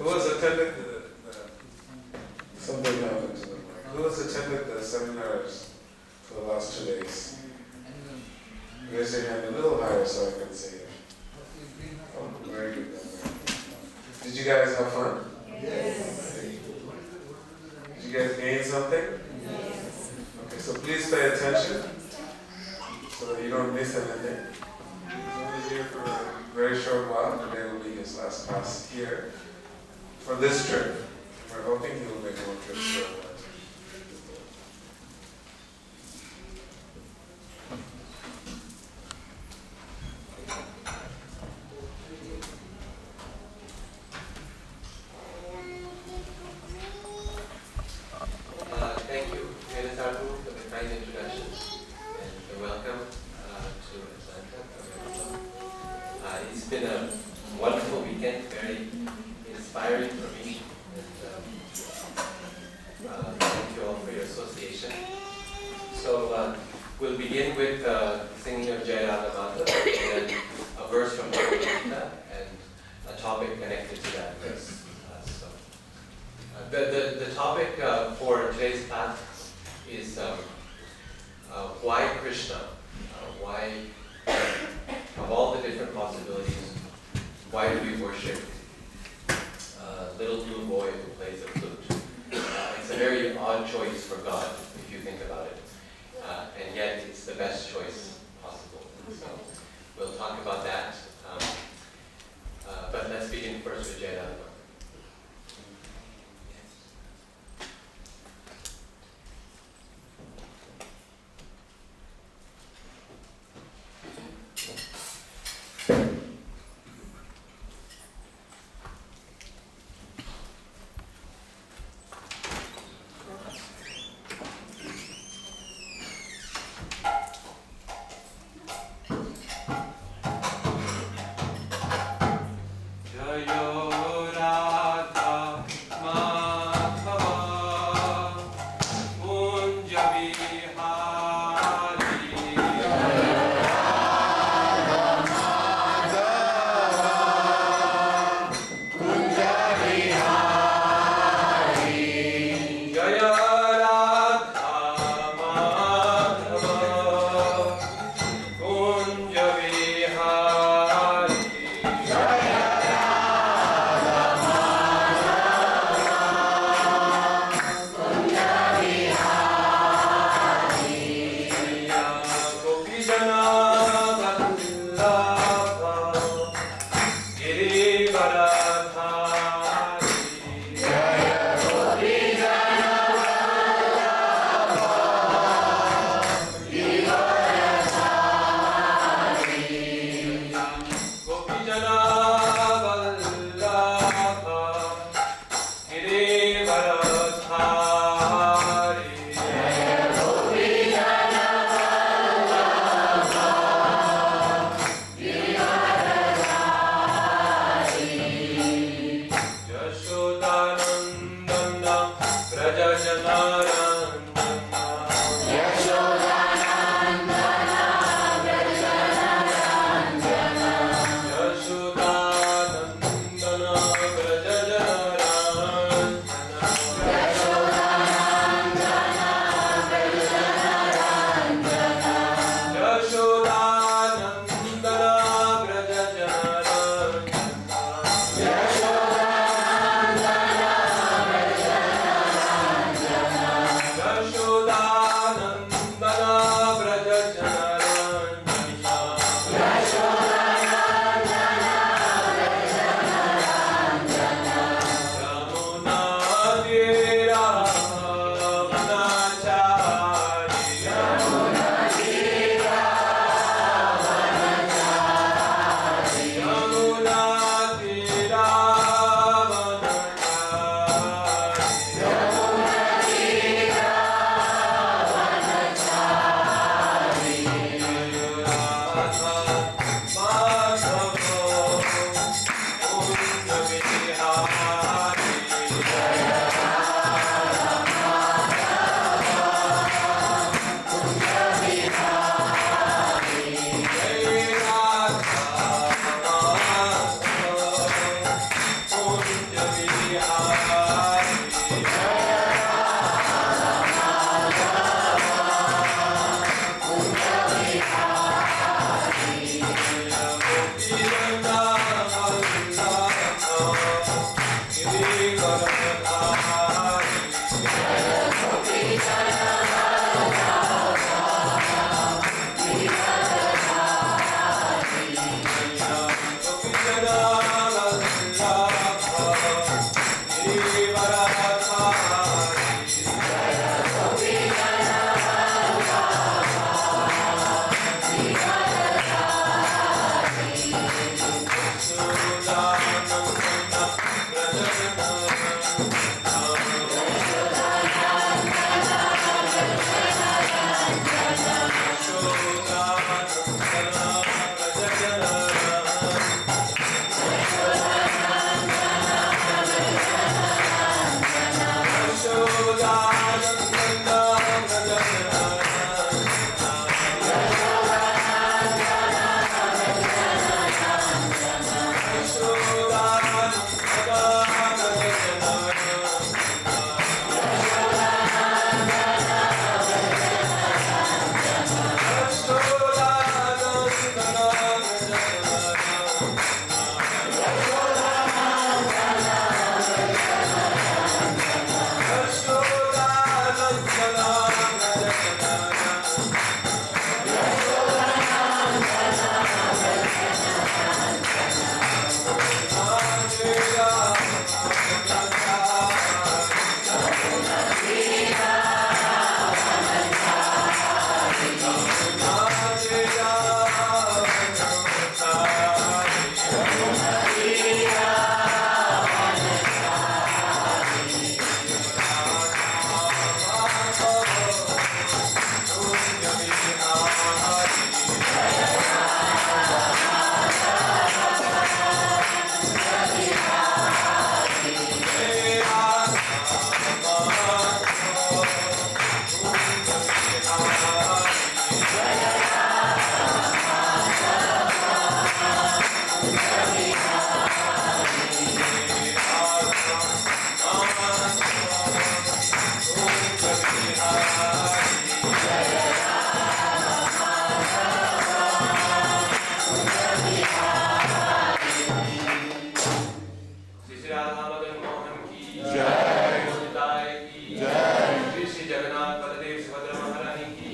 Who has attended something happened to them? Who has attended the seminars for the last 2 days? Raise your hand a little higher so I can see it. Oh, very good. Did you guys have fun? Yes. Did you guys gain something? Yes. Okay, so please pay attention so that you don't miss anything. He's only here for a very short while. Today will be his last class here for this trip. We're hoping he will make more trips for that. Thank you, Prabhu, for the kind introduction and the welcome to Atlanta. It's been a wonderful weekend, very inspiring for me. And thank you all for your association. So we'll begin with singing of Jai Radha Mata, and then a verse from Radhika, and a topic connected to that verse. The topic for today's class is why Krishna? Why, of all the different possibilities, why do we worship a little blue boy who plays the flute? It's a very odd choice for God, if you think about it. And yet it's the best choice possible. So we'll talk about that. But let's begin first with Jai Radha. Jaya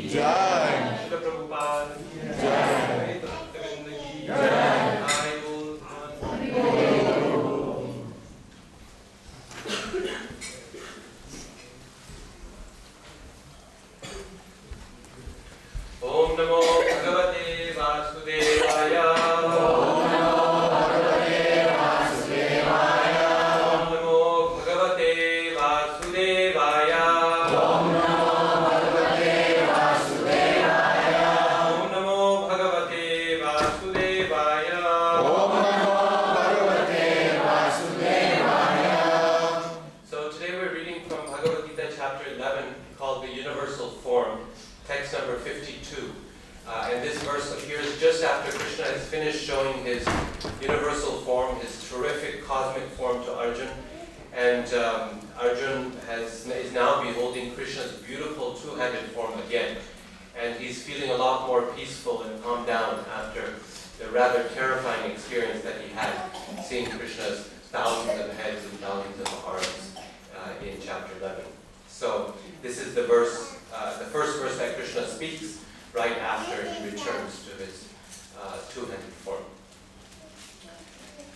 Jai. Srila Prabhupada ki Jai. Govinda ki Jai. Hari Bol. Om Namo Bhagavate Vasudevaya. Om Namo Bhagavate Vasudevaya. Om Namo Bhagavate Vasudevaya. Om Namo Bhagavate Vasudevaya. Om Namo Bhagavate Vasudevaya. Om Namo Bhagavate Vasudevaya. So today we're reading from Bhagavad Gita chapter 11 called the Universal Form, text number 52. And this verse appears just after Krishna has finished showing his universal form, his terrific cosmic form to Arjun. And Arjun is now beholding Krishna's beautiful two-handed form again. And he's feeling a lot more peaceful and calmed down after the rather terrifying experience that he had seeing Krishna's thousands of heads and thousands of arms in chapter 11. So this is the verse, the first verse that Krishna speaks right after he returns to his two-handed form.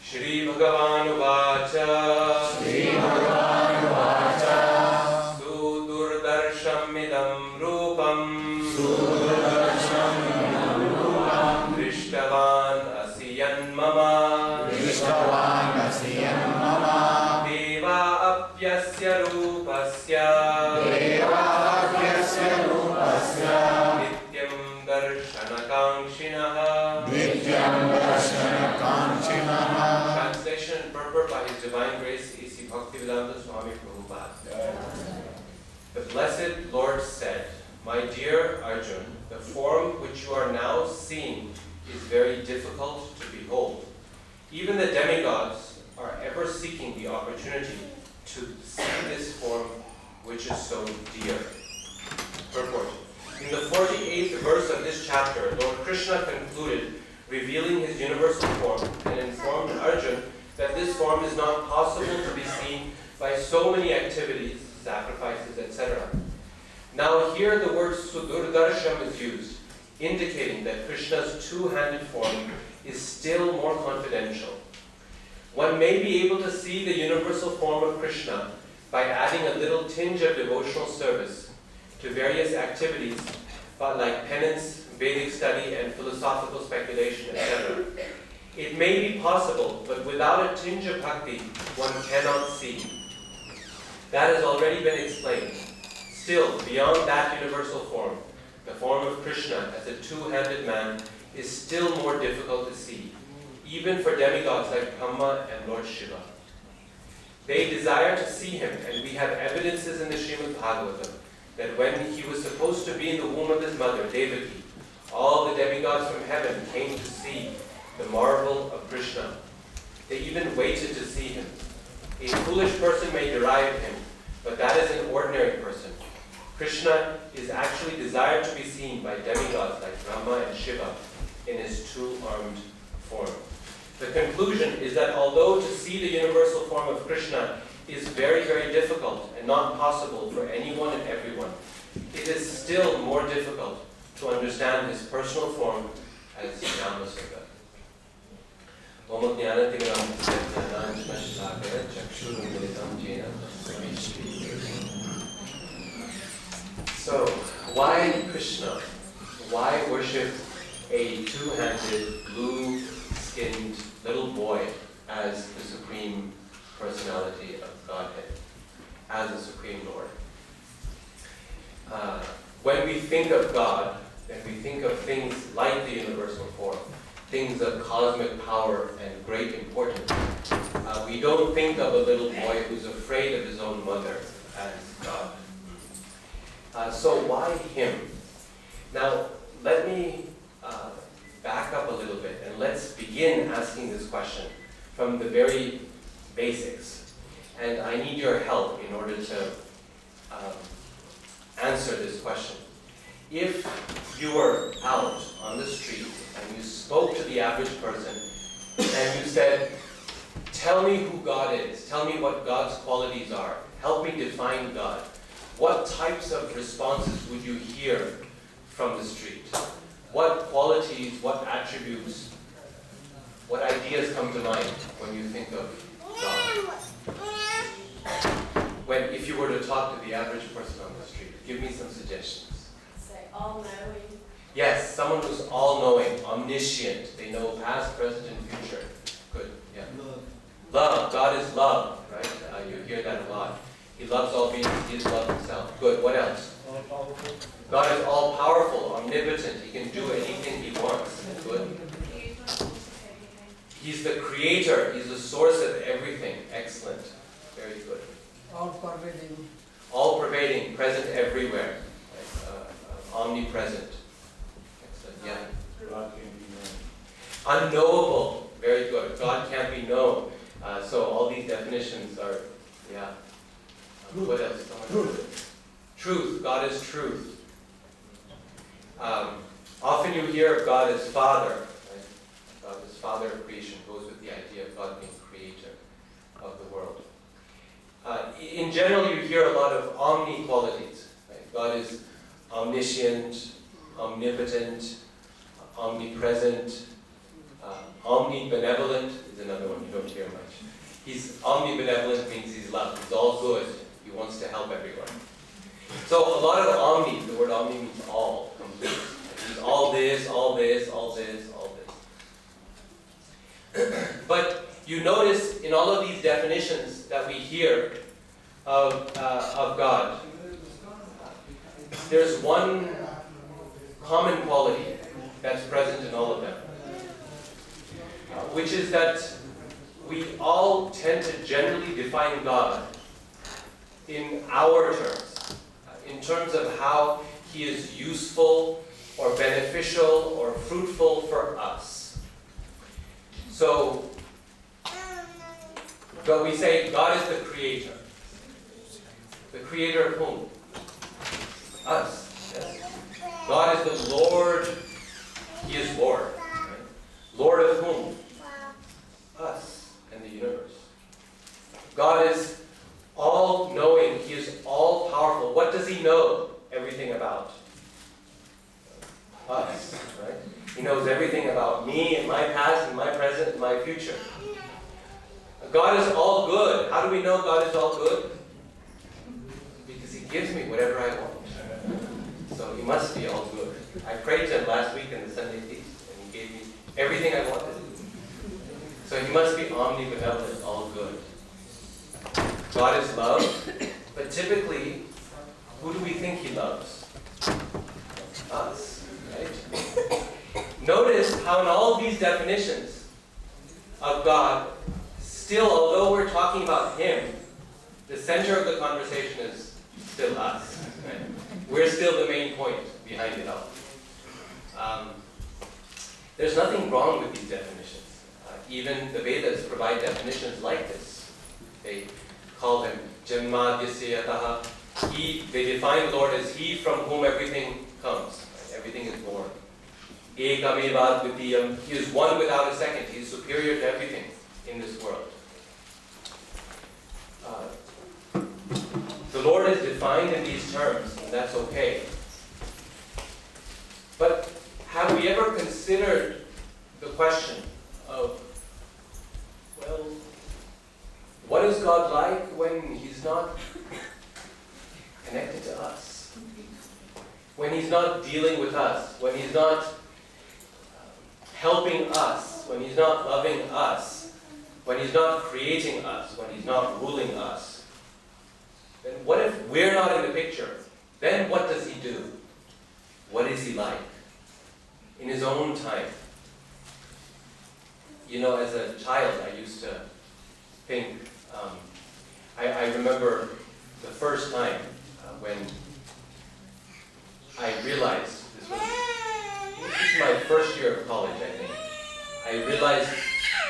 Shri Bhagavan Uvacha. Shri Bhagavan Uvacha. Sudurdarsham idam rupam. Sudurdarsham idam rupam. Drishtavan asiyan mama. Drishtavan asiyan mama. Deva apyasya rupasya. Deva apyasya rupasya. Nityam darshanakankshinaha. Nityam darshanakankshinaha. Translation and purport by His Divine Grace A.C. Bhaktivedanta Swami Prabhupada. The Blessed Lord said, "My dear Arjun, the form which you are now seeing is very difficult to behold. Even the demigods are ever seeking the opportunity to see this form which is so dear." Purport. In the 48th verse of this chapter, Lord Krishna concluded revealing his universal form and informed Arjun that this form is not possible to be seen by so many activities, sacrifices, etc. Now here the word Sudurdarsham is used, indicating that Krishna's two-handed form is still more confidential. One may be able to see the universal form of Krishna by adding a little tinge of devotional service to various activities, but like penance, Vedic study, and philosophical speculation, etc. It may be possible, but without a tinge of bhakti, one cannot see. That has already been explained. Still, beyond that universal form, the form of Krishna as a two-handed man is still more difficult to see, even for demigods like Brahma and Lord Shiva. They desire to see him, and we have evidences in the Srimad Bhagavatam that when he was supposed to be in the womb of his mother, Devaki, all the demigods from heaven came to see the marvel of Krishna. They even waited to see him. A foolish person may deride him, but that is an ordinary person. Krishna is actually desired to be seen by demigods like Brahma and Shiva in his two-armed form. The conclusion is that although to see the universal form of Krishna is very, very difficult and not possible for anyone and everyone, it is still more difficult to understand his personal form as Namasudha. So, why Krishna? Why worship a two-handed, blue-skinned little boy as the supreme personality of Godhead, as the Supreme Lord? When we think of God, when we think of things like the universal form, things of cosmic power and great importance, we don't think of a little boy who's afraid of his own mother as God. So why him? Now, let me back up a little bit and let's begin asking this question from the very basics. And I need your help in order to answer this question. If you were out on the street and you spoke to the average person and you said, "Tell me who God is, tell me what God's qualities are, help me define God," what types of responses would you hear from the street? What qualities, what attributes, what ideas come to mind when you think of God? If you were to talk to the average person on the street, give me some suggestions. Say all-knowing. Yes, someone who's all-knowing, omniscient. They know past, present, and future. Good, yeah. Love. God is love, right? You hear that a lot. He loves all beings. He is love himself. Good, what else? God is all-powerful, omnipotent. He can do anything he wants. Good. He's the creator. He's the source of everything. Excellent. Very good. All-pervading. All-pervading, present everywhere. Omnipresent. Excellent, yeah. God can be known. Unknowable. Very good. God can't be known. So all these definitions are, yeah. What else? Truth. Truth. God is truth. Often you hear of God as Father. Right? God is Father of creation. Goes with the idea of God being creator of the world. In general, you hear a lot of omni qualities. Right? God is omniscient, omnipotent, omnipresent, omnibenevolent is another one you don't hear much. He's omnibenevolent means he's love. He's all good. He wants to help everyone. So a lot of omni, the word omni means all, complete. He's all this, all this, all this, all this. But you notice in all of these definitions that we hear of God, there's one common quality that's present in all of them, which is that we all tend to generally define God in our terms, in terms of how he is useful or beneficial or fruitful for us. So, but we say God is the creator. The creator of whom? Us. Yes. God is the Lord. He is Lord. Right? Lord of whom? Us and the universe. God is all-knowing. He is all-powerful. What does he know everything about? Us. Right? He knows everything about me and my past and my present and my future. God is all good. How do we know God is all good? Because he gives me whatever I want. So he must be all good. I prayed to him last week in the Sunday feast, and he gave me everything I wanted. So he must be omnibenevolent, all good. God is love, but typically, who do we think he loves? Us, right? Notice how in all these definitions of God, still, although we're talking about him, the center of the conversation is still us. Right? We're still the main point behind it all. There's nothing wrong with these definitions. Even the Vedas provide definitions like this. They call them Janmadhyasya. They define the Lord as he from whom everything comes. Right? Everything is born. Ekameva Dvitiyam. He is one without a second. He is superior to everything in this world. The Lord is defined in these terms, and that's okay. But have we ever considered the question of, well, what is God like when he's not connected to us? When he's not dealing with us? When he's not helping us? When he's not loving us? When he's not creating us? When he's not ruling us? Then what if we're not in the picture? Then what does he do? What is he like? In his own time. You know, as a child, I used to think, I remember the first time when I realized, this was my first year of college, I think. I realized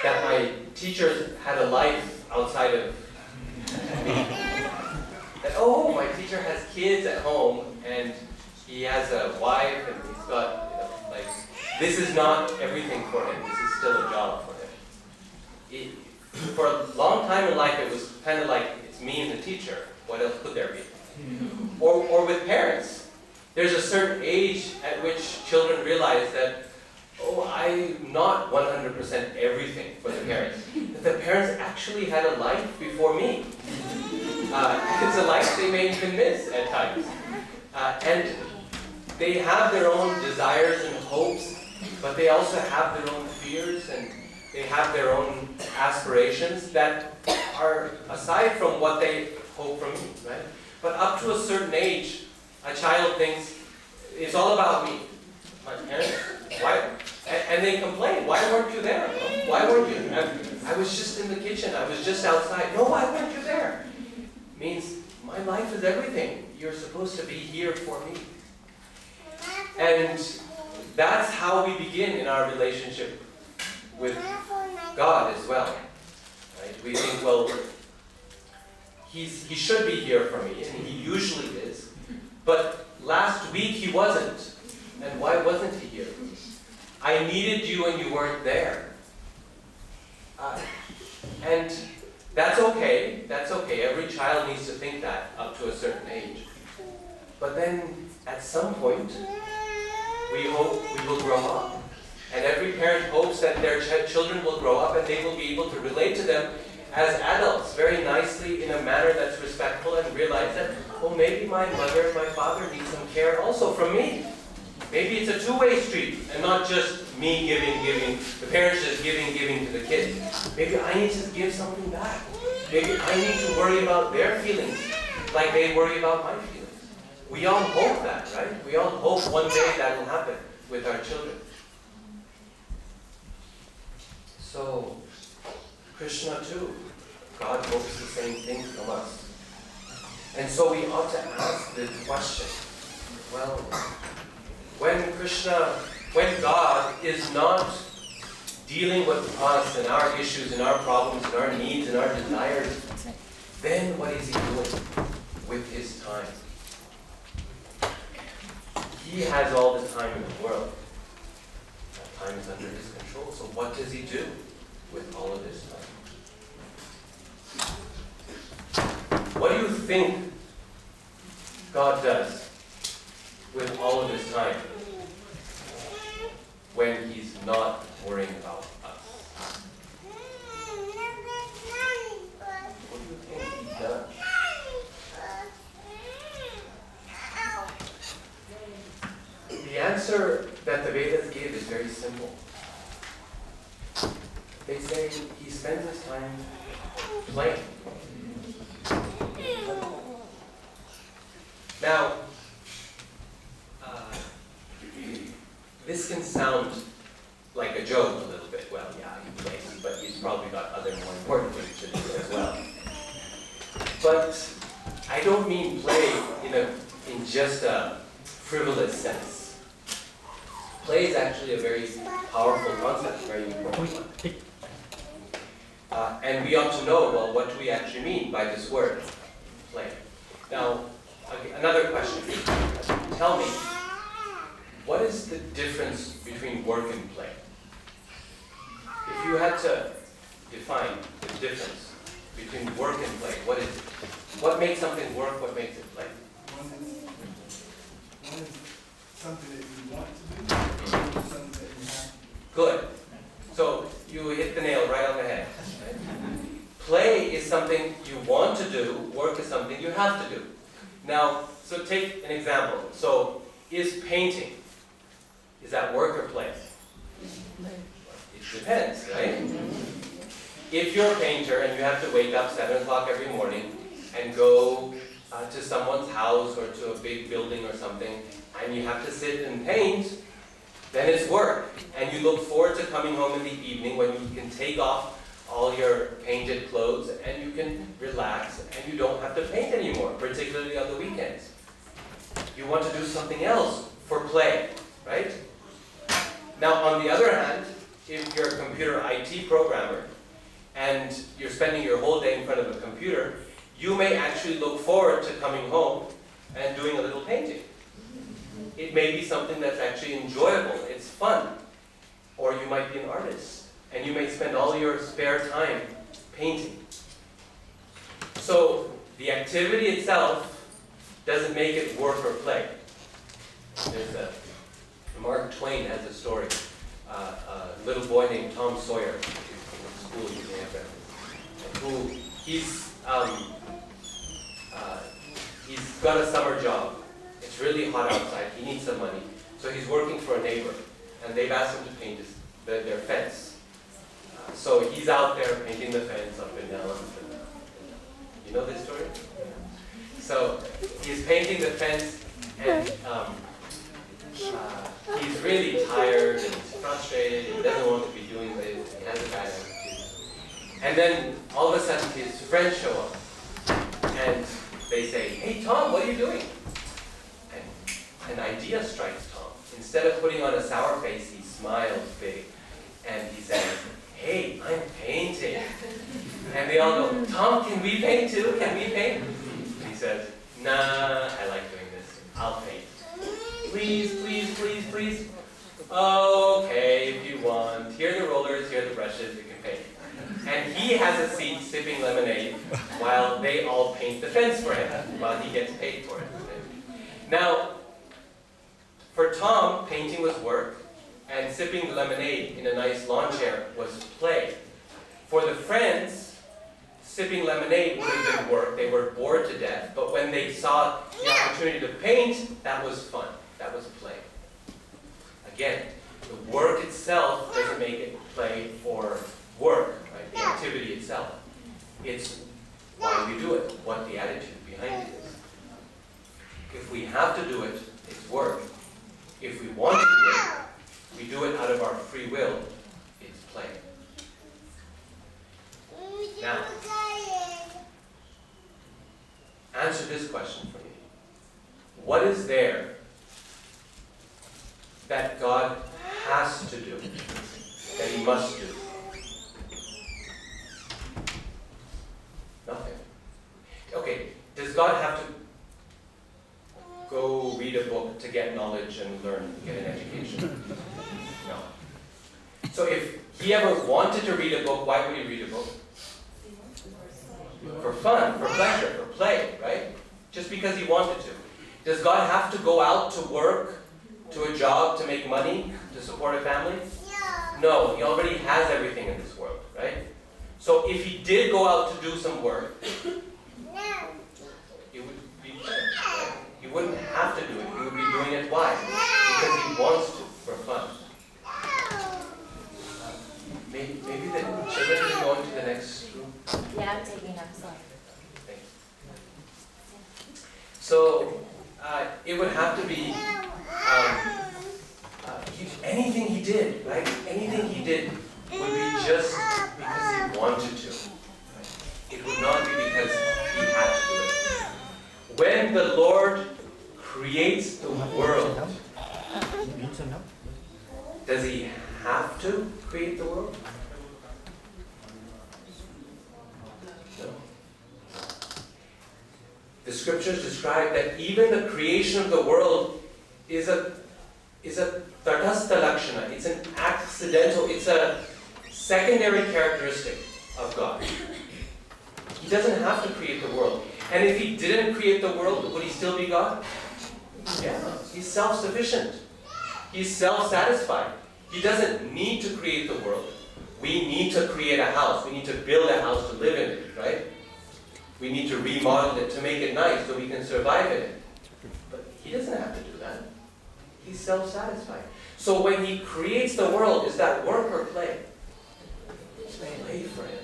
that my teachers had a life outside of me. That, oh, my teacher has kids at home, and he has a wife, and he's got, like, this is not everything for him. This is still a job for him. For a long time in life, it was kind of like, it's me and the teacher. What else could there be? Or with parents. There's a certain age at which children realize that, oh, I'm not 100% everything for the parents. That the parents actually had a life before me. It's a life they may even miss at times. And they have their own desires and hopes, but they also have their own fears and they have their own aspirations that are aside from what they hope from me, right? But up to a certain age, a child thinks, it's all about me. My parents, why? And they complain, why weren't you there? Why weren't you? I was just in the kitchen, I was just outside. No, why weren't you there? Means my life is everything. You're supposed to be here for me. And that's how we begin in our relationship with God as well. Right? We think, well, he should be here for me, and he usually is. But last week he wasn't. And why wasn't he here? I needed you and you weren't there. And that's okay. That's okay. Every child needs to think that up to a certain age. But then, at some point, we hope we will grow up. And every parent hopes that their children will grow up and they will be able to relate to them as adults very nicely in a manner that's respectful and realize that, oh, maybe my mother and my father need some care also from me. Maybe it's a two-way street and not just me giving, the parents just giving to the kids. Maybe I need to give something back. Maybe I need to worry about their feelings like they worry about my feelings. We all hope that, right? We all hope one day that will happen with our children. So, Krishna too, God hopes the same thing from us. And so we ought to ask the question, well, when God is not dealing with us and our issues and our problems and our needs and our desires, then what is he doing with his time? He has all the time in the world. That time is under his control. So what does he do with all of his time? What do you think God does with all of his time when he's not worrying about us? What do you think he does? The answer that the Vedas give is very simple. They say he spends his time playing. Now, this can sound like a joke a little bit. Well, yeah, he plays, but he's probably got other more important things to do as well. But I don't mean play in just a frivolous sense. Play is actually a very powerful concept, very important one. And we ought to know, well, what do we actually mean by this word, play? Now, another question. Tell me, what is the difference between work and play? If you had to define the difference between work and play, what is it? What makes something work, what makes it play? One is something that you want to do, something that you have to do. Good. So you hit the nail right on the head. Right? Play is something you want to do, work is something you have to do. Now, so take an example. So, is painting, is that work or play? It depends, right? If you're a painter and you have to wake up 7 o'clock every morning and go to someone's house or to a big building or something, and you have to sit and paint, then it's work. And you look forward to coming home in the evening when you can take off all your painted clothes and you can relax and you don't have to paint anymore, particularly on the weekends. You want to do something else for play, right? Now, on the other hand, if you're a computer IT programmer and you're spending your whole day in front of a computer, you may actually look forward to coming home and doing a little painting. It may be something that's actually enjoyable, it's fun. Or you might be an artist, and you may spend all your spare time painting. So, the activity itself doesn't make it work or play. Mark Twain has a story. A little boy named Tom Sawyer, from school you may have read, who he's got a summer job. It's really hot outside. He needs some money, so he's working for a neighbor, and they've asked him to paint their fence. So he's out there painting the fence up and down. You know this story? So he's painting the fence, and he's really tired and he's frustrated. He doesn't want to be doing this. He has a bad attitude. And then all of a sudden his friends show up, and they say, "Hey Tom, what are you doing?" And an idea strikes Tom. Instead of putting on a sour face, he smiles big, and he says, "Hey, I'm painting." And they all go, "Tom, can we paint too? Can we paint?" He says, "Nah, I like doing this. I'll paint." "Please, please, please, please." "Okay, if you want. Here are the rollers, here are the brushes, you can paint." And he has a seat sipping lemonade while they all paint the fence for him, while he gets paid for it. Now, for Tom, painting was work, and sipping lemonade in a nice lawn chair was play. For the friends, sipping lemonade would have been work. They were bored to death, but when they saw the opportunity to paint, that was fun. That was play. Again, the work itself doesn't make it play or work, right? The activity itself. It's why we do it, what the attitude behind it is. If we have to do it, it's work. If we want to do it, we do it out of our free will, it's play. Now, answer this question for me. What is there that God has to do, that He must do? Nothing. Okay, does God have to go read a book to get knowledge and learn, get an education? No. So if He ever wanted to read a book, why would He read a book? For fun, for pleasure, for play, right? Just because He wanted to. Does God have to go out to work, to a job, to make money, to support a family? No, He already has everything in this world, right? So if He did go out to do some work, it would be play, right? He wouldn't have to do it. He would be doing it why? Because He wants to, for fun. Maybe the children can go into the next room. Yeah, I'm taking up some. Thanks. So it would have to be anything he did, right? Anything he did would be just because he wanted to. Right? It would not be because he had to do it. When the Lord creates the world, does He have to create the world? No. The scriptures describe that even the creation of the world is a tatastha lakshana. It's an accidental, it's a secondary characteristic of God. He doesn't have to create the world. And if He didn't create the world, would He still be God? Yeah. He's self-sufficient. He's self-satisfied. He doesn't need to create the world. We need to create a house. We need to build a house to live in it, right? We need to remodel it to make it nice so we can survive in it. But He doesn't have to do that. He's self-satisfied. So when He creates the world, is that work or play? It's play for Him.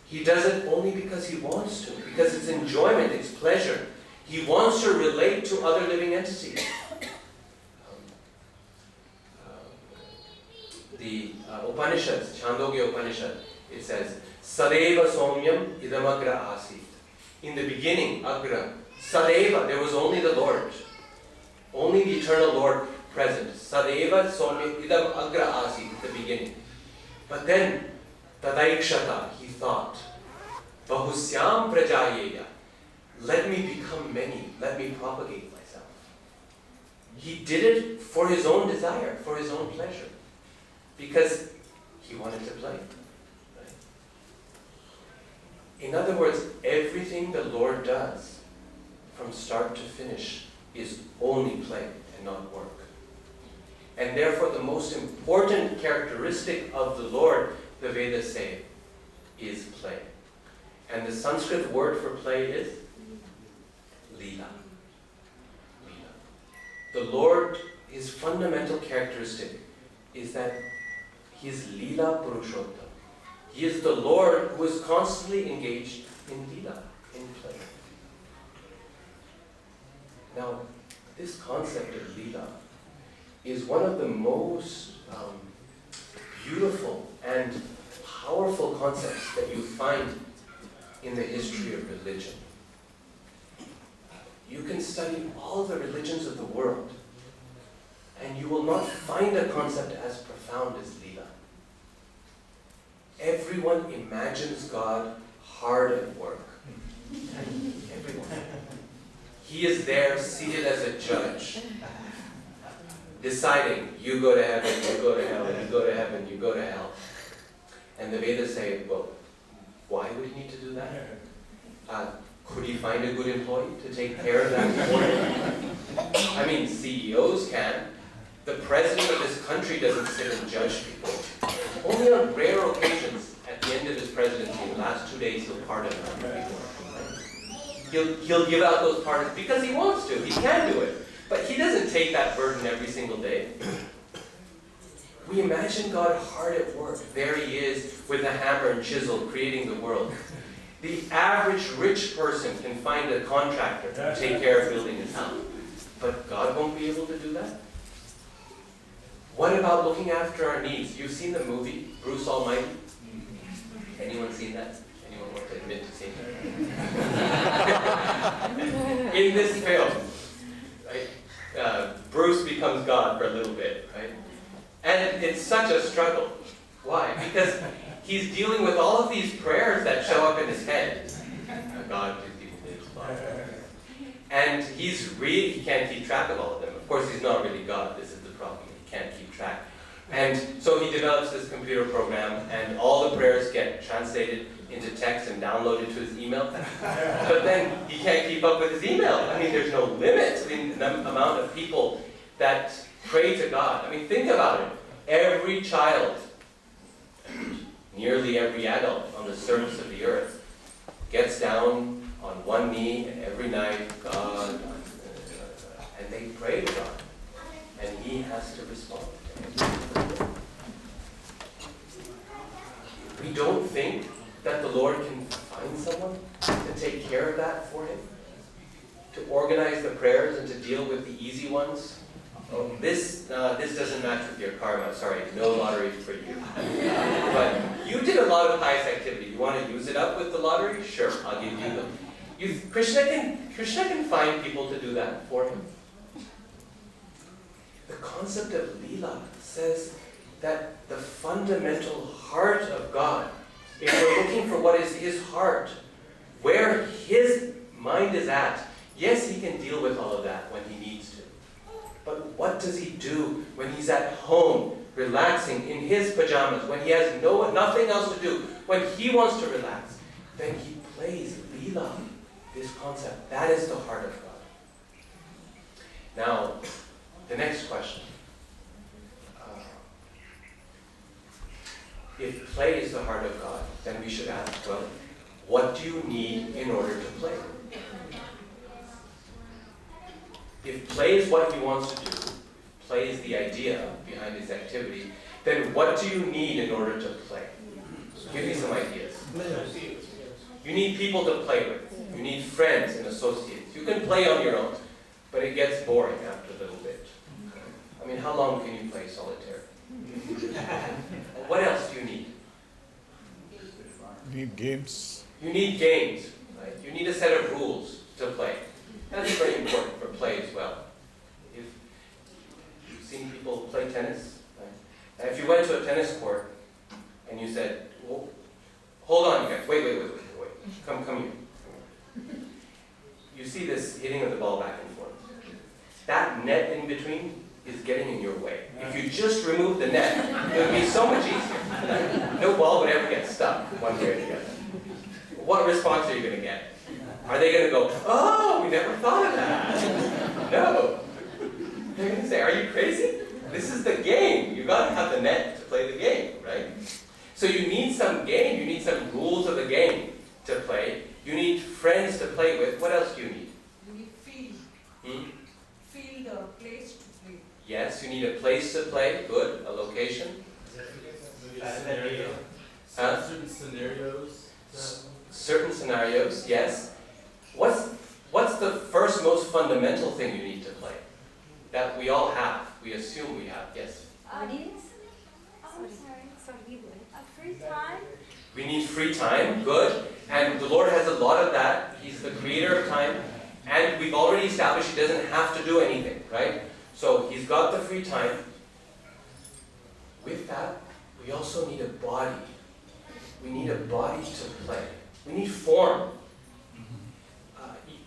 He does it only because He wants to, because it's enjoyment, it's pleasure. He wants to relate to other living entities. The Upanishads, Chandogya Upanishad, it says, Sadeva Somyam Idamagra Asit. In the beginning, Agra, Sadeva, there was only the Lord. Only the eternal Lord present. Sadeva Somyam Idam Agra Asit, at the beginning. But then, Tadaikshata, he thought, Bahusyam Prajayeya, let me become many, let me propagate myself. He did it for his own desire, for his own pleasure. Because he wanted to play. Right? In other words, everything the Lord does from start to finish is only play. and not work. And therefore the most important characteristic of the Lord, the Vedas say, is play. And the Sanskrit word for play is lila. Lila. The Lord, his fundamental characteristic is that he is lila purushottam. He is the Lord who is constantly engaged in lila, in play. Now, this concept of lila is one of the most beautiful and powerful concepts that you find in the history of religion. You can study all the religions of the world, and you will not find a concept as profound as lila. Everyone imagines God hard at work. Everyone. He is there seated as a judge, deciding, you go to heaven, you go to hell, you go to heaven, you go to hell. And the Vedas say, well, why would he need to do that? Could he find a good employee to take care of that for him? I mean, CEOs can. The president of this country doesn't sit and judge people. Only on rare occasions, at the end of his presidency, the last 2 days, he'll pardon people. He'll give out those pardons because he wants to. He can do it. But he doesn't take that burden every single day. We imagine God hard at work. There he is with a hammer and chisel creating the world. The average rich person can find a contractor to take care of building his house. But God won't be able to do that? What about looking after our needs? You've seen the movie, Bruce Almighty? Anyone seen that? Anyone want to admit to seeing that? In this film, right, Bruce becomes God for a little bit, right? And it's such a struggle. Why? Because he's dealing with all of these prayers that show up in his head. God, please give me this, blah. And he can't keep track of all of them. Of course, he's not really God. This is the problem. He can't keep track. And so he develops this computer program, and all the prayers get translated into text and downloaded to his email. But then he can't keep up with his email. I mean, there's no limit in the amount of people that pray to God. I mean, think about it. Every child, nearly every adult on the surface of the earth, gets down on one knee every night, God, and they pray to God. And he has to respond. We don't think that the Lord can find someone to take care of that for him, to organize the prayers and to deal with the easy ones. Oh, this doesn't match with your karma. Sorry, no lottery for you. But you did a lot of pious activity. You want to use it up with the lottery? Sure, I'll give you them. Krishna can find people to do that for him. The concept of lila says that the fundamental heart of God, if we're looking for what is his heart, where his mind is at, yes, he can deal with all of that when he needs to. But what does he do when he's at home, relaxing in his pajamas, when he has nothing else to do, when he wants to relax? Then he plays lila, this concept. That is the heart of God. Now, the next question. If play is the heart of God, then we should ask, well, what do you need in order to play? If play is what he wants to do, play is the idea behind his activity, then what do you need in order to play? Give me some ideas. You need people to play with. You need friends and associates. You can play on your own, but it gets boring after a little bit. I mean, how long can you play solitaire? What else do you need? You need games. You need games, right? You need a set of rules to play. That's very important for play as well. If you've seen people play tennis, right? And if you went to a tennis court and you said, well, hold on, you guys, wait. Come here. You see this hitting of the ball back and forth. That net in between is getting in your way. If you just remove the net, it would be so much easier. No ball would ever get stuck one way or the other. What response are you going to get? Are they going to go, oh, we never thought of that? No. They're going to say, are you crazy? This is the game. You got to have the net to play the game, right? So you need some game. You need some rules of the game to play. You need friends to play with. What else do you need? You need field. Field or place to play. Yes, you need a place to play. Good. A location. Certain scenarios. Certain scenarios, yes. What's the first most fundamental thing you need to play? That we all have. We assume we have. Yes. Free time? We need free time. Good. And the Lord has a lot of that. He's the creator of time. And we've already established He doesn't have to do anything, right? So He's got the free time. With that, we also need a body. We need a body to play. We need form.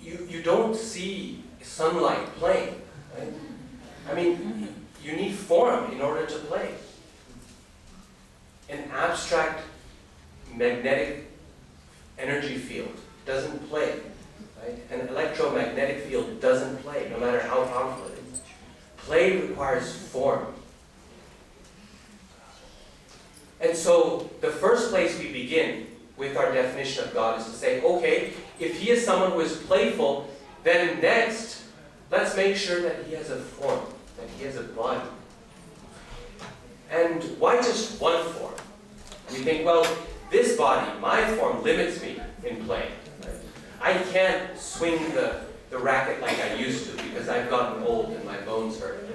You don't see sunlight playing, right? I mean, you need form in order to play. An abstract magnetic energy field doesn't play, right? An electromagnetic field doesn't play, no matter how powerful it is. Play requires form. And so the first place we begin with our definition of God is to say, okay, if He is someone who is playful, then next, let's make sure that He has a form, that He has a body. And why just one form? We think, well, this body, my form, limits me in playing. Right? I can't swing the racket like I used to because I've gotten old and my bones hurt.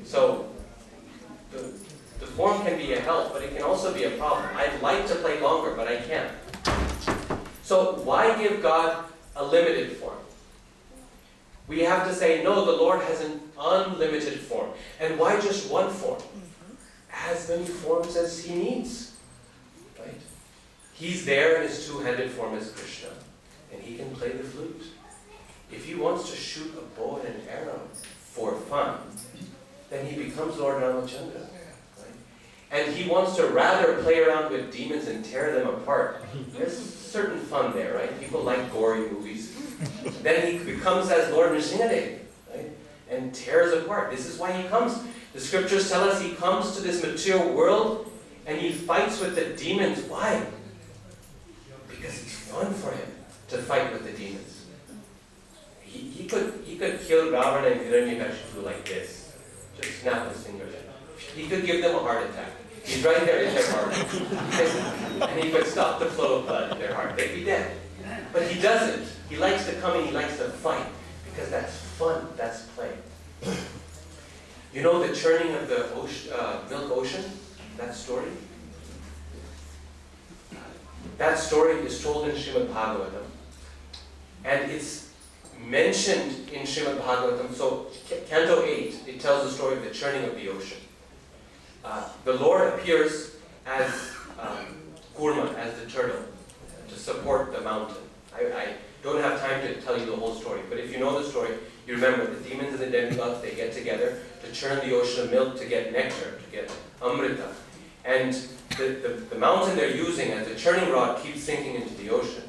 So the form can be a help, but it can also be a problem. I'd like to play longer, but I can't. So why give God a limited form? We have to say, no, the Lord has an unlimited form. And why just one form? As many forms as He needs. Right? He's there in His two-handed form as Krishna, and He can play the flute. If He wants to shoot a bow and an arrow for fun, then He becomes Lord Ramachandra. And He wants to rather play around with demons and tear them apart. There's certain fun there, right? People like gory movies. Then He becomes as Lord Nrsimhadev, right? And tears apart. This is why He comes. The scriptures tell us He comes to this material world and He fights with the demons. Why? Because it's fun for Him to fight with the demons. He could kill Raman and Hiranyakashipu like this. Just snap His fingers. He could give them a heart attack. He's right there in their heart. And He could stop the flow of blood in their heart. They'd be dead. But He doesn't. He likes to come and He likes to fight. Because that's fun. That's play. You know the churning of the milk ocean? That story? That story is told in Srimad Bhagavatam. And it's mentioned in Srimad Bhagavatam. So, Canto 8, it tells the story of the churning of the ocean. The Lord appears as Kurma, as the turtle, to support the mountain. I don't have time to tell you the whole story, but if you know the story, you remember the demons and the demigods, they get together to churn the ocean of milk to get nectar, to get amrita. And the mountain they're using as a churning rod keeps sinking into the ocean.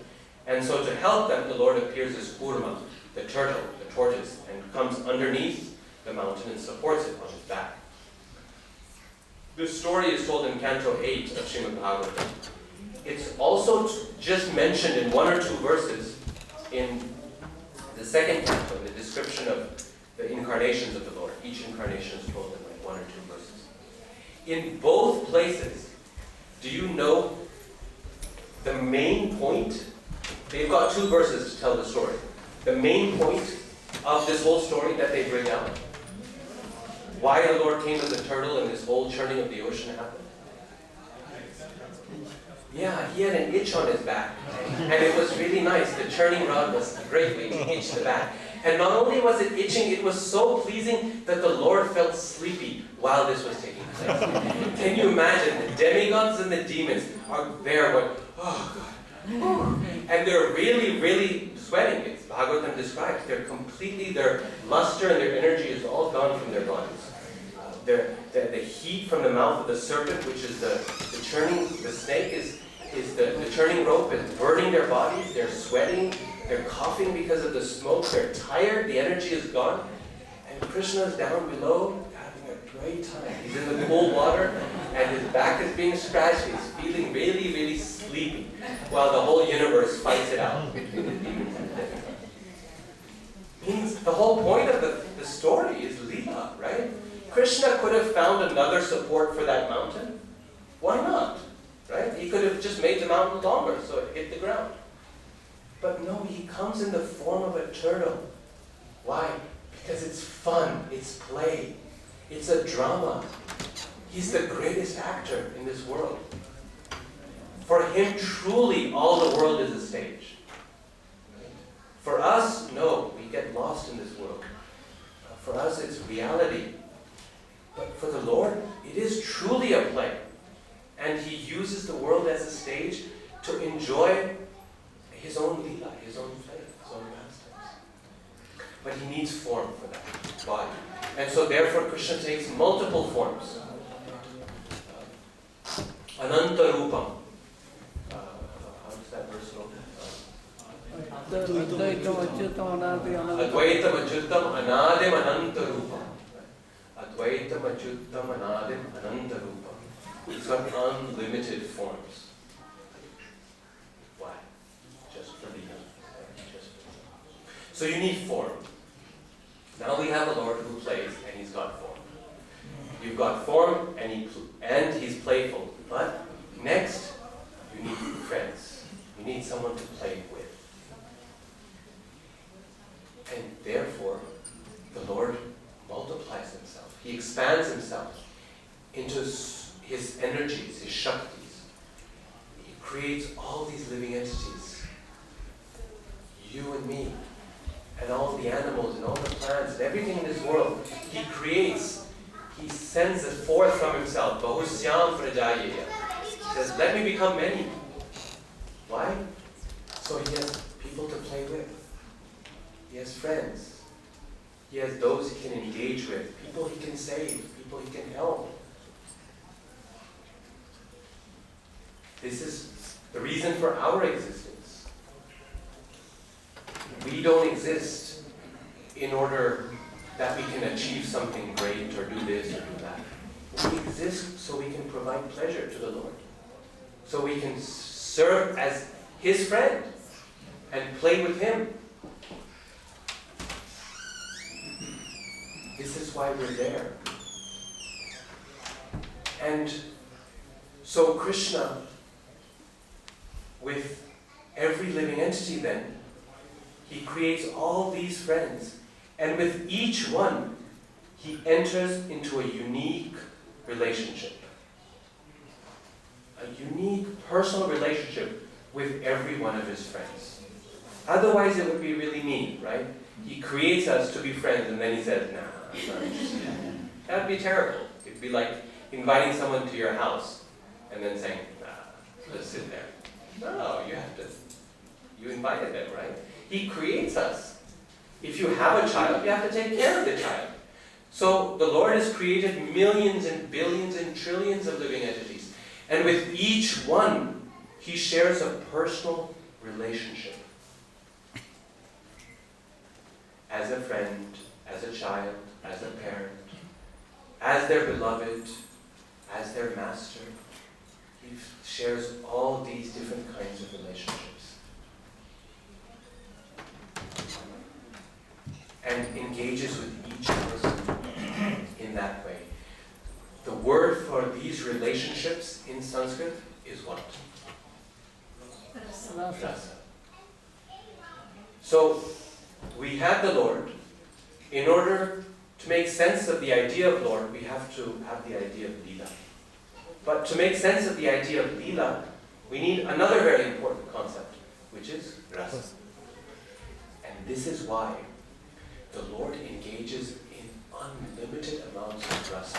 And so to help them, the Lord appears as Kurma, the turtle, the tortoise, and comes underneath the mountain and supports it on his back. This story is told in Canto 8 of Srimad Bhagavatam. It's also just mentioned in one or two verses in the second canto, in the description of the incarnations of the Lord. Each incarnation is told in like one or two verses. In both places, do you know the main point? They've got two verses to tell the story. The main point of this whole story that they bring out, why the Lord came as a turtle and this whole churning of the ocean happened. Yeah, He had an itch on his back. And it was really nice. The churning rod was a great way to itch the back. And not only was it itching, it was so pleasing that the Lord felt sleepy while this was taking place. Can you imagine? The demigods and the demons are there going, oh God. And they're really, really sweating. It's Bhagavatam describes. Their luster and their energy is all gone from their bodies. The heat from the mouth of the serpent, which is the churning, the snake is the churning rope is burning their bodies. They're sweating. They're coughing because of the smoke. They're tired. The energy is gone. And Krishna's down below having a great time. He's in the cold water and his back is being scratched. He's feeling really, really sleepy while the whole universe fights it out between the demons and the demigods. Means the whole point of the story is Leela, right? Krishna could have found another support for that mountain. Why not? Right? He could have just made the mountain longer so it hit the ground. But no, he comes in the form of a turtle. Why? Because it's fun, it's play, it's a drama. He's the greatest actor in this world. For him, truly, all the world is a stage. For us, no, we get lost in this world. For us, it's reality. But for the Lord, it is truly a play. And he uses the world as a stage to enjoy his own leela, his own play, his own pastimes. But he needs form for that body. And so therefore Krishna takes multiple forms. Ananta Rupam. How does that verse go? Advaitam Achyutam Anadim Ananta Rupam. Advaitam Achyutam Anadim Ananta Rupam. He's got unlimited forms. Why? Just for the young. So you need form. Now we have a Lord who plays and he's got form. You've got form and he's playful. But next, you need friends. You need someone to play with. And therefore, the Lord multiplies himself. He expands himself into his energies, his shaktis. He creates all these living entities. You and me, and all the animals, and all the plants, and everything in this world. He creates. He sends it forth from himself. Bahusyam prajayeya. He says, let me become many. Why? So he has people to play with. He has friends. He has those he can engage with. People he can save. People he can help. This is the reason for our existence. We don't exist in order that we can achieve something great or do this or do that. We exist so we can provide pleasure to the Lord. So we can serve as his friend and play with him. This is why we're there. And so Krishna, with every living entity then, he creates all these friends. And with each one, he enters into a unique relationship. A unique personal relationship with every one of his friends. Otherwise it would be really mean, right? He creates us to be friends and then he says, nah, I'm not interested. That would be terrible. It'd be like inviting someone to your house and then saying, nah, just sit there. No, you invited them, right? He creates us. If you have a child, you have to take care of the child. So the Lord has created millions and billions and trillions of living entities. And with each one, he shares a personal relationship. As a friend, as a child, as a parent, as their beloved, as their master. He shares all these different kinds of relationships. And engages with each person in that way. The word for these relationships in Sanskrit is what? Rasa. So, we have the Lord. In order to make sense of the idea of Lord, we have to have the idea of Leela. But to make sense of the idea of Leela, we need another very important concept, which is Rasa. And this is why the Lord engages in unlimited amounts of rasa,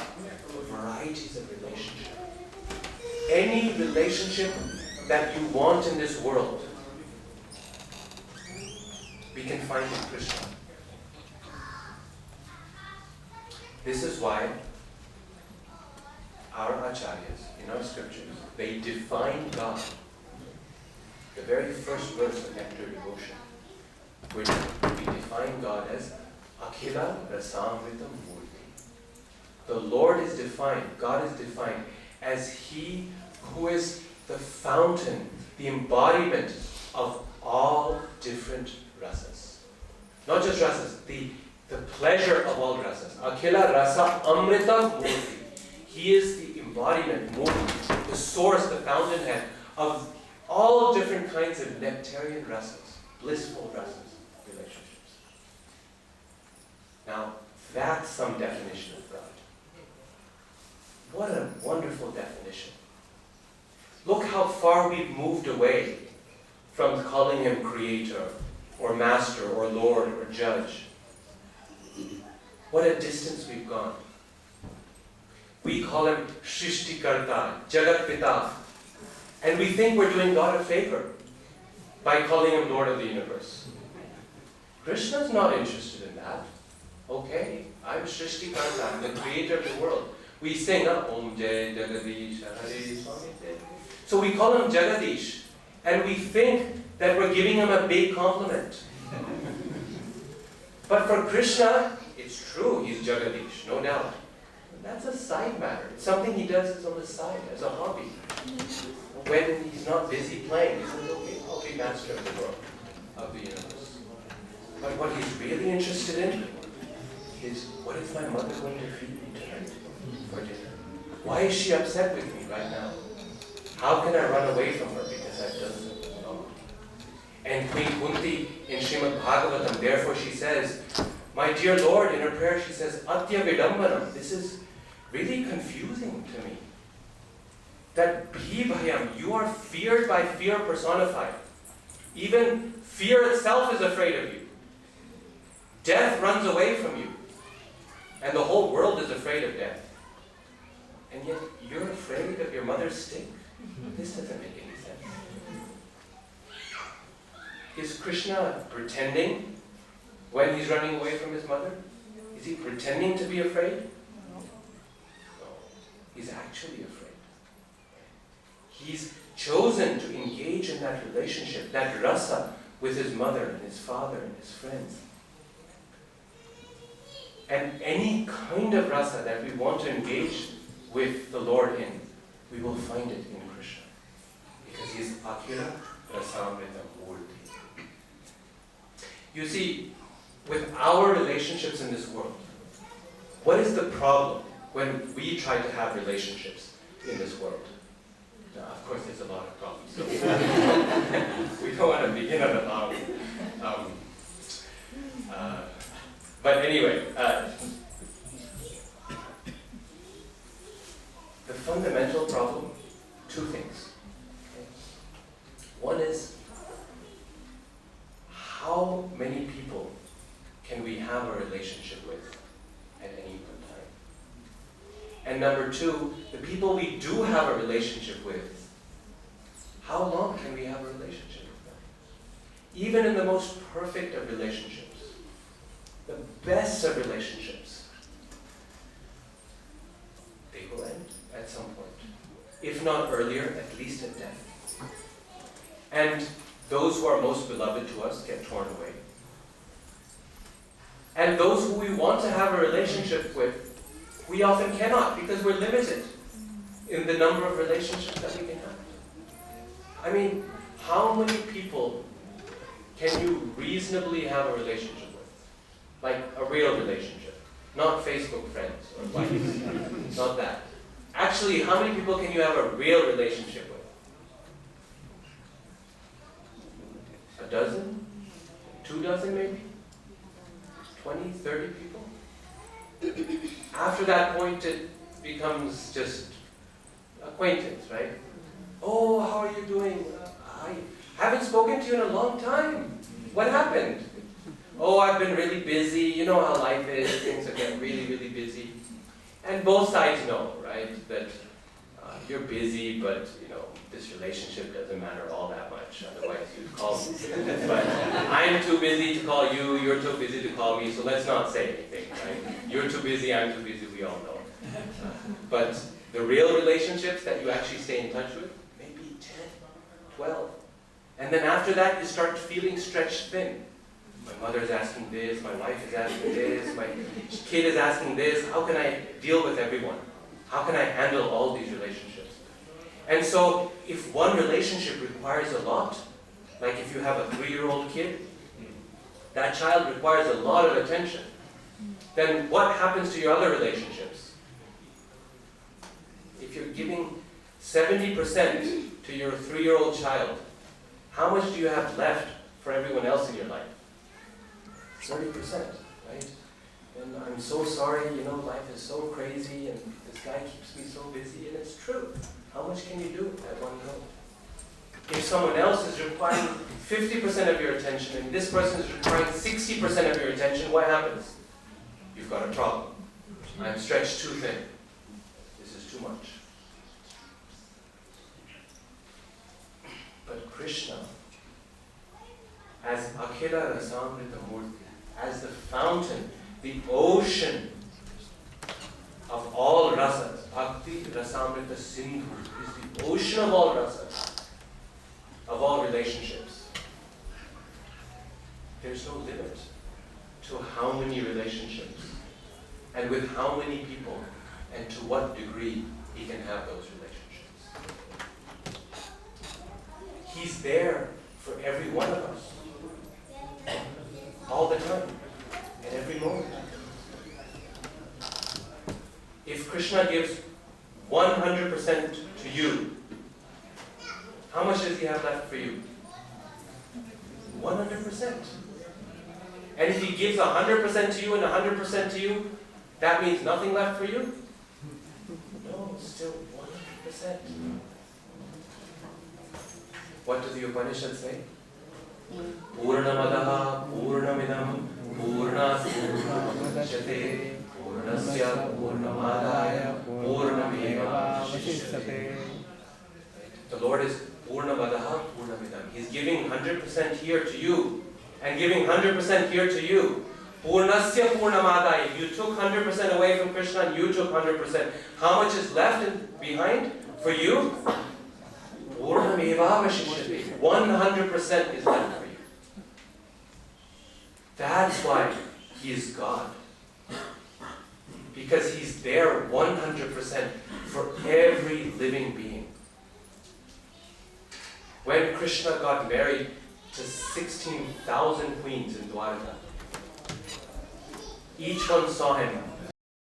varieties of relationship. Any relationship that you want in this world, we can find in Krishna. This is why our acharyas, in our scriptures, they define God. The very first verse of Nectar Devotion, which we define God as Akhila Rasamritam Murti. The Lord is defined, God is defined as He who is the fountain, the embodiment of all different rasas. Not just rasas, the pleasure of all rasas. Akhila Rasa Amrita Murti. He is the embodiment, Murti, the source, the fountainhead of all different kinds of nectarian rasas, blissful rasas, relationships. Now, that's some definition of God. What a wonderful definition. Look how far we've moved away from calling Him Creator, or Master, or Lord, or Judge. What a distance we've gone. We call Him Shrishtikarta, Jagat Pita, and we think we're doing God a favor by calling Him Lord of the universe. Krishna's not interested in that. Okay, I'm Shrishtikarta, I'm the creator of the world. We sing, Om Jai Jagadish Hare Swami. So we call Him Jagadish, and we think that we're giving Him a big compliment. But for Krishna, it's true, He's Jagadish, no doubt. But that's a side matter. It's something He does on the side, as a hobby. When He's not busy playing, He says, okay, I'll be master of the world, of the universe. But what He's really interested in is, what is my mother going to feed me tonight for dinner? Why is she upset with me right now? How can I run away from her because I've done something wrong? And Queen Kunti in Srimad Bhagavatam, therefore she says, my dear Lord, in her prayer she says, Atya Vidambanam. This is really confusing to me. That Bhibhayam, you are feared by fear personified. Even fear itself is afraid of you. Death runs away from you. And the whole world is afraid of death. And yet you're afraid of your mother's stink? This doesn't make any sense. Is Krishna pretending when He's running away from His mother? Is He pretending to be afraid? No. He's actually afraid. He's chosen to engage in that relationship, that rasa, with His mother and His father and His friends. And any kind of rasa that we want to engage with the Lord in, we will find it in Krishna. Because He is Akhila Rasamrita Murti. You see, with our relationships in this world, what is the problem when we try to have relationships in this world? Now, of course, there's a lot of problems. So we don't want to begin at a lot. But anyway, the fundamental problem, two things. One is, how many people can we have a relationship with at any one time? And number two, the people we do have a relationship with, how long can we have a relationship with them? Even in the most perfect of relationships, the best of relationships, they will end at some point. If not earlier, at least at death. And those who are most beloved to us get torn away. And those who we want to have a relationship with, we often cannot because we're limited in the number of relationships that we can have. I mean, how many people can you reasonably have a relationship with? Like a real relationship. Not Facebook friends or wives. Not that. Actually, how many people can you have a real relationship with? A dozen? 2 dozen maybe? 20, 30 people? After that point, it becomes just acquaintance, right? Oh, how are you doing? I haven't spoken to you in a long time. What happened? Oh, I've been really busy. You know how life is. Things are getting really, really busy. And both sides know, right, that you're busy, but, you know, this relationship doesn't matter all that much. Otherwise, you'd call me. But I'm too busy to call you. You're too busy to call me. So let's not say anything, right? You're too busy. I'm too busy. We all know. But the real relationships that you actually stay in touch with, maybe 10, 12. And then after that, you start feeling stretched thin. My mother is asking this, my wife is asking this, my kid is asking this. How can I deal with everyone? How can I handle all these relationships? And so, if one relationship requires a lot, like if you have a 3-year-old kid, that child requires a lot of attention, then what happens to your other relationships? If you're giving 70% to your 3-year-old child, how much do you have left for everyone else in your life? 30%, right? And I'm so sorry, life is so crazy and this guy keeps me so busy, and it's true. How much can you do at one go? If someone else is requiring 50% of your attention and this person is requiring 60% of your attention, what happens? You've got a problem. I'm stretched too thin. This is too much. But Krishna, as Akhila Rasamrita Murti, as the fountain, the ocean of all rasas, Bhakti Rasamrita Sindhu is the ocean of all rasas, of all relationships. There's no limit to how many relationships and with how many people and to what degree he can have those relationships. He's there for every one of us, all the time, at every moment. If Krishna gives 100% to you, how much does he have left for you? 100%. And if he gives 100% to you and 100% to you, that means nothing left for you? No, still 100%. What does the Upanishad say? Purnamadaha Purnamidam Purnat Purnamudachyate Purnasya Purnamadaya Purnameva Vashishyate. The Lord is Purnamadaha Purnamidam. He's giving 100% here to you and giving 100% here to you. Purnasya Purnamadaya. You took 100% away from Krishna and you took 100%. How much is left behind for you? Purnameva Vashishyate. 100% is left for you. That's why he is God. Because he's there 100% for every living being. When Krishna got married to 16,000 queens in Dwarka, each one saw him